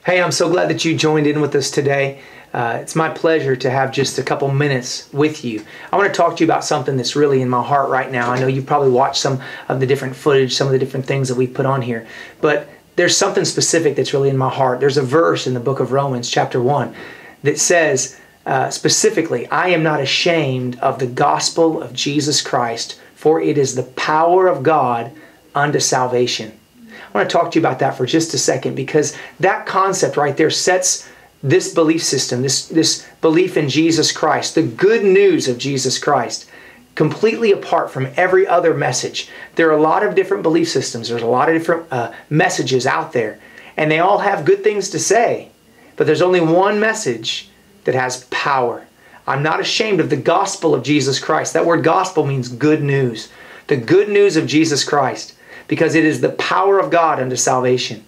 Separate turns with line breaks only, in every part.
Hey, I'm so glad that you joined in with us today. It's my pleasure to have just a couple minutes with you. I want to talk to you about something that's really in my heart right now. I know you've probably watched some of the different footage, some of the different things that we put on here, but there's something specific that's really in my heart. There's a verse in the book of Romans, chapter 1, that says specifically, I am not ashamed of the gospel of Jesus Christ, for it is the power of God unto salvation. I want to talk to you about that for just a second, because that concept right there sets this belief system, this belief in Jesus Christ, the good news of Jesus Christ, completely apart from every other message. There are a lot of different belief systems. There's a lot of different messages out there, and they all have good things to say, but there's only one message that has power. I'm not ashamed of the gospel of Jesus Christ. That word gospel means good news. The good news of Jesus Christ, because it is the power of God unto salvation.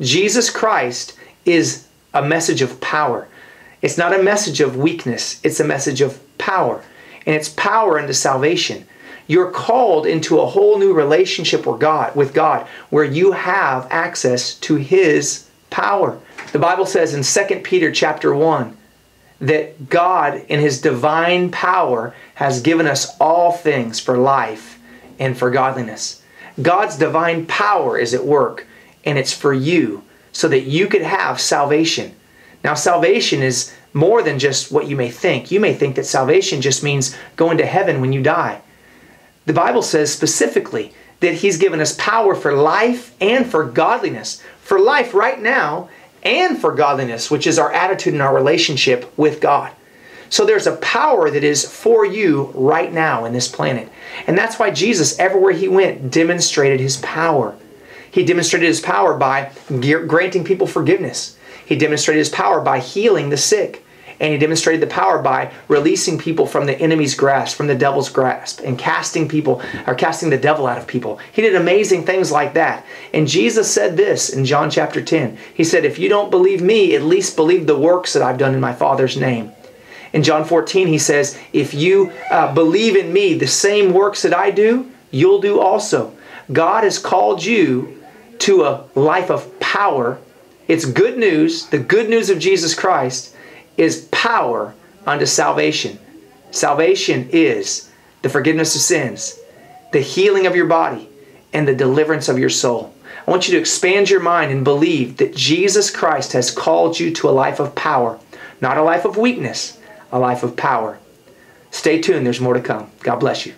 Jesus Christ is a message of power. It's not a message of weakness. It's a message of power. And it's power unto salvation. You're called into a whole new relationship with God, where you have access to His power. The Bible says in 2 Peter chapter 1 that God in His divine power has given us all things for life and for godliness. God's divine power is at work, and it's for you so that you could have salvation. Now, salvation is more than just what you may think. You may think that salvation just means going to heaven when you die. The Bible says specifically that He's given us power for life and for godliness. For life right now and for godliness, which is our attitude and our relationship with God. So there's a power that is for you right now in this planet. And that's why Jesus, everywhere He went, demonstrated His power. He demonstrated His power by granting people forgiveness. He demonstrated His power by healing the sick. And He demonstrated the power by releasing people from the enemy's grasp, from the devil's grasp, and casting the devil out of people. He did amazing things like that. And Jesus said this in John chapter 10. He said, if you don't believe me, at least believe the works that I've done in my Father's name. In John 14, He says, if you believe in me, the same works that I do, you'll do also. God has called you to a life of power. It's good news. The good news of Jesus Christ is power unto salvation. Salvation is the forgiveness of sins, the healing of your body, and the deliverance of your soul. I want you to expand your mind and believe that Jesus Christ has called you to a life of power, not a life of weakness, a life of power. Stay tuned. There's more to come. God bless you.